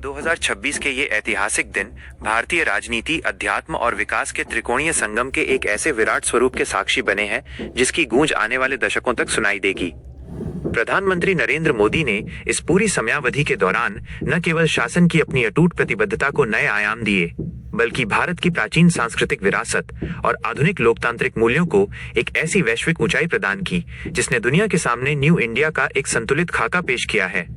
2026 के ये ऐतिहासिक दिन भारतीय राजनीति, अध्यात्म और विकास के त्रिकोणीय संगम के एक ऐसे विराट स्वरूप के साक्षी बने हैं जिसकी गूंज आने वाले दशकों तक सुनाई देगी। प्रधानमंत्री नरेंद्र मोदी ने इस पूरी समयावधि के दौरान न केवल शासन की अपनी अटूट प्रतिबद्धता को नए आयाम दिए, बल्कि भारत की प्राचीन सांस्कृतिक विरासत और आधुनिक लोकतांत्रिक मूल्यों को एक ऐसी वैश्विक ऊंचाई प्रदान की जिसने दुनिया के सामने न्यू इंडिया का एक संतुलित खाका पेश किया है।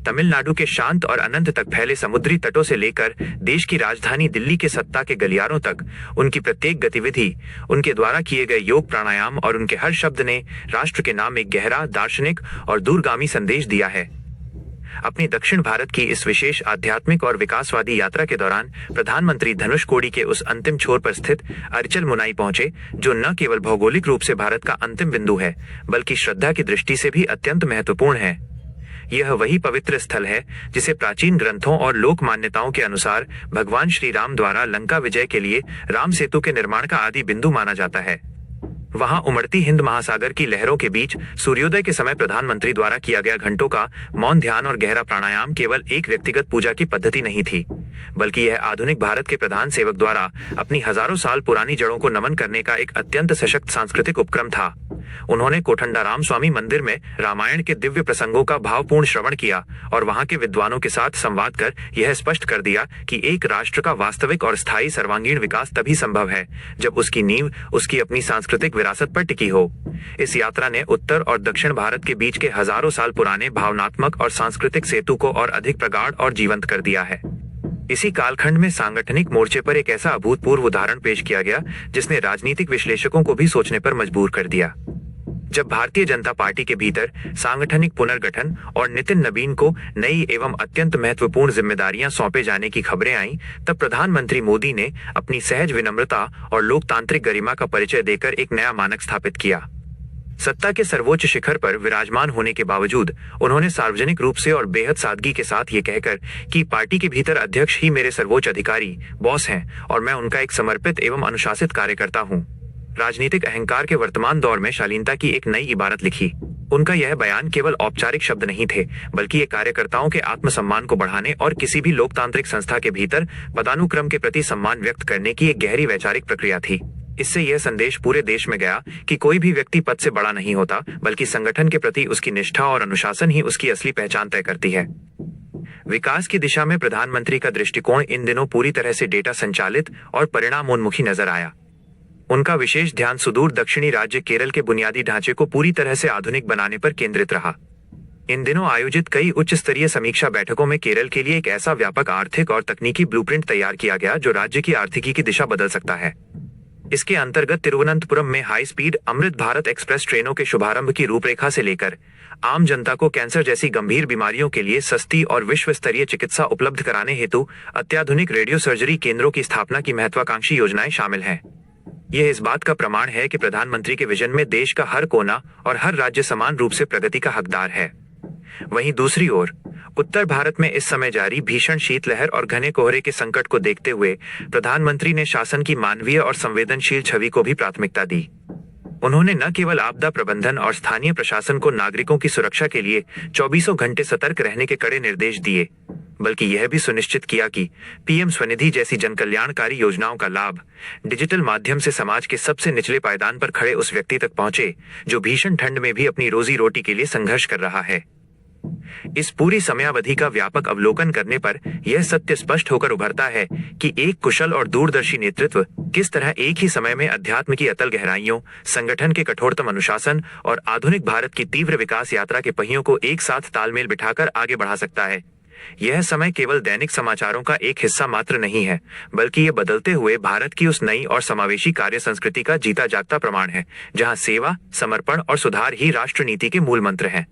तमिलनाडु के शांत और अनंत तक फैले समुद्री तटों से लेकर देश की राजधानी दिल्ली के सत्ता के गलियारों तक उनकी प्रत्येक गतिविधि, उनके द्वारा किए गए योग प्राणायाम और उनके हर शब्द ने राष्ट्र के नाम एक गहरा, दार्शनिक और दूरगामी संदेश दिया है। अपनी दक्षिण भारत की इस विशेष आध्यात्मिक और विकासवादी यात्रा के दौरान प्रधानमंत्री धनुषकोडी के उस अंतिम छोर पर स्थित अरिचल मुनाई पहुंचे, जो न केवल भौगोलिक रूप से भारत का अंतिम बिंदु है, बल्कि श्रद्धा की दृष्टि से भी अत्यंत महत्वपूर्ण है। यह वही पवित्र स्थल है जिसे प्राचीन ग्रंथों और लोक मान्यताओं के अनुसार भगवान श्री राम द्वारा लंका विजय के लिए राम सेतु के निर्माण का आदि बिंदु माना जाता है। वहां उमड़ती हिंद महासागर की लहरों के बीच सूर्योदय के समय प्रधानमंत्री द्वारा किया गया घंटों का मौन ध्यान और गहरा प्राणायाम केवल एक व्यक्तिगत पूजा की पद्धति नहीं थी, बल्कि यह आधुनिक भारत के प्रधान सेवक द्वारा अपनी हजारों साल पुरानी जड़ों को नमन करने का एक अत्यंत सशक्त सांस्कृतिक उपक्रम था। उन्होंने कोठंडाराम स्वामी मंदिर में रामायण के दिव्य प्रसंगों का भावपूर्ण श्रवण किया और वहां के विद्वानों के साथ संवाद कर यह स्पष्ट कर दिया कि एक राष्ट्र का वास्तविक और स्थायी सर्वांगीण विकास तभी संभव है जब उसकी नींव उसकी अपनी सांस्कृतिक विरासत पर टिकी हो। इस यात्रा ने उत्तर और दक्षिण भारत के बीच के हजारों साल पुराने भावनात्मक और सांस्कृतिक सेतु को और अधिक प्रगाढ़ और जीवंत कर दिया है। इसी कालखंड में सांगठनिक मोर्चे पर एक ऐसा अभूतपूर्व उदाहरण पेश किया गया जिसने राजनीतिक विश्लेषकों को भी सोचने पर मजबूर कर दिया। जब भारतीय जनता पार्टी के भीतर सांगठनिक पुनर्गठन और नितिन नबीन को नई एवं अत्यंत महत्वपूर्ण जिम्मेदारियां सौंपे जाने की खबरें आईं, तब प्रधानमंत्री मोदी ने अपनी सहज विनम्रता और लोकतांत्रिक गरिमा का परिचय देकर एक नया मानक स्थापित किया। सत्ता के सर्वोच्च शिखर पर विराजमान होने के बावजूद उन्होंने सार्वजनिक रूप से और बेहद सादगी के साथ ये कहकर कि पार्टी के भीतर अध्यक्ष ही मेरे सर्वोच्च अधिकारी, बॉस हैं और मैं उनका एक समर्पित एवं अनुशासित कार्यकर्ता हूँ, राजनीतिक अहंकार के वर्तमान दौर में शालीनता की एक नई इबारत लिखी। उनका यह बयान केवल औपचारिक शब्द नहीं थे, बल्कि ये कार्यकर्ताओं के आत्मसम्मान को बढ़ाने और किसी भी लोकतांत्रिक संस्था के भीतर पदानुक्रम के प्रति सम्मान व्यक्त करने की एक गहरी वैचारिक प्रक्रिया थी। इससे यह संदेश पूरे देश में गया कि कोई भी व्यक्ति पद से बड़ा नहीं होता, बल्कि संगठन के प्रति उसकी निष्ठा और अनुशासन ही उसकी असली पहचान तय करती है। विकास की दिशा में प्रधानमंत्री का दृष्टिकोण इन दिनों पूरी तरह से डेटा संचालित और परिणामोन्मुखी नजर आया। उनका विशेष ध्यान सुदूर दक्षिणी राज्य केरल के बुनियादी ढांचे को पूरी तरह से आधुनिक बनाने पर केंद्रित रहा। इन दिनों आयोजित कई उच्च स्तरीय समीक्षा बैठकों में केरल के लिए एक ऐसा व्यापक आर्थिक और तकनीकी ब्लूप्रिंट तैयार किया गया जो राज्य की आर्थिकी की दिशा बदल सकता है। इसके अंतर्गत तिरुवनंतपुरम में high speed Amrit Bharat express ट्रेनों के शुभारंभ की रूपरेखा से लेकर आम जनता को कैंसर जैसी गंभीर बीमारियों के लिए सस्ती और विश्व स्तरीय चिकित्सा उपलब्ध कराने हेतु अत्याधुनिक रेडियो सर्जरी केंद्रों की स्थापना की महत्वाकांक्षी योजनाएं शामिल हैं। यह इस बात का प्रमाण है कि प्रधानमंत्री के विजन में देश का हर कोना और हर राज्य समान रूप से प्रगति का हकदार है। वहीं दूसरी ओर उत्तर भारत में इस समय जारी भीषण शीतलहर और घने कोहरे के संकट को देखते हुए प्रधानमंत्री ने शासन की मानवीय और संवेदनशील छवि को भी प्राथमिकता दी। उन्होंने न केवल आपदा प्रबंधन और स्थानीय प्रशासन को नागरिकों की सुरक्षा के लिए 24 घंटे सतर्क रहने के कड़े निर्देश दिए, बल्कि यह भी सुनिश्चित किया कि पीएम स्वनिधि जैसी जनकल्याणकारी योजनाओं का लाभ डिजिटल माध्यम से समाज के सबसे निचले पायदान पर खड़े उस व्यक्ति तक पहुंचे जो भीषण ठंड में भी अपनी रोजी रोटी के लिए संघर्ष कर रहा है। इस पूरी समयावधि का व्यापक अवलोकन करने पर यह सत्य स्पष्ट होकर उभरता है कि एक कुशल और दूरदर्शी नेतृत्व किस तरह एक ही समय में अध्यात्म की अतल गहराइयों, संगठन के कठोरतम अनुशासन और आधुनिक भारत की तीव्र विकास यात्रा के पहियों को एक साथ तालमेल बिठाकर आगे बढ़ा सकता है। यह समय केवल दैनिक समाचारों का एक हिस्सा मात्र नहीं है, बल्कि ये बदलते हुए भारत की उस नई और समावेशी कार्य संस्कृति का जीता जागता प्रमाण है, जहां सेवा, समर्पण और सुधार ही राष्ट्र नीति के मूल मंत्र हैं।